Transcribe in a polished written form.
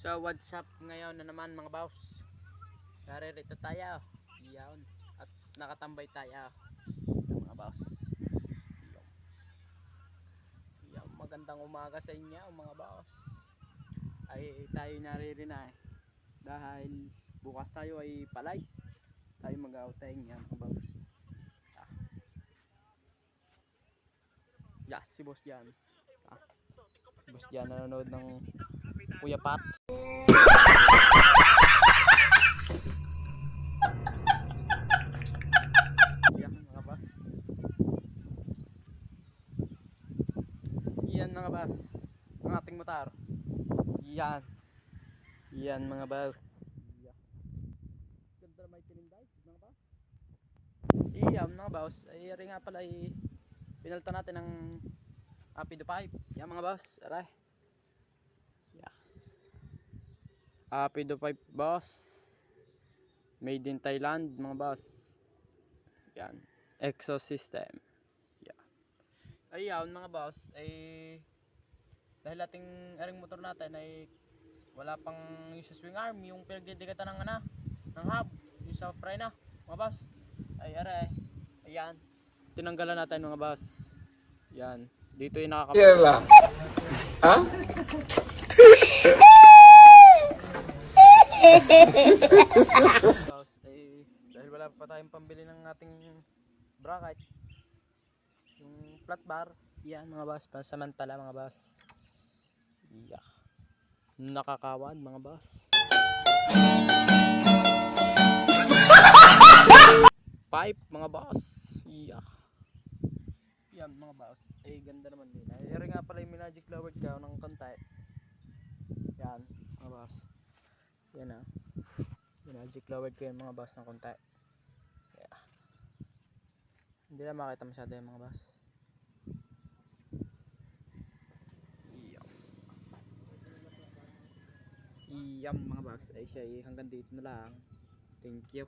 So what's up ngayon na naman mga boss? Naririto tayo. Iyon. At nakatambay tayo. Mga boss. Iyon. Iyon. Magandang umaga sa inyo mga boss. Ay tayo naririna eh. Dahil bukas tayo ay palay. Tayo mag-outing yan mga boss. Yeah, si boss yan. Si boss yan nanonood ng Kuya Pats. Yan mga boss. Yan mga boss. Ang ating motor. Yan. Yan mga boss. Yan. Ganda may tininday mga boss. Yan mga boss. Ay rin nga pala ay pinalta natin ng Apido 5. Yan mga boss. Aray. Apido 5 boss. Made in Thailand mga boss. Yan. Exosystem. Yeah. Ayan mga boss. Ay dahil ating aring motor natin ay wala pang yung sa swing arm. Yung pinagdidikatan ng ng hub. Yung sa fry na mga boss. Ay aray. Ayan. Tinanggalan natin mga boss. Yan. Dito yung nakakapit. Ha? Boss, eh, dahil wala pa tayong pambili ng ating bracket, yung flat bar, yan mga boss, pansamantala mga boss. Yeah. Nakakawan mga boss. Pipe mga boss. Yeah. Yan mga boss. Eh ganda naman din. Ay nga pala yung magic lowered ka ng konti. Yan mga boss. Yan ah. Magic lowered ko yung mga boss ng konti. Yeah. Hindi na makita masyado yung mga boss. Iyam mga boss. Ay siya hanggang dito na lang. Thank you.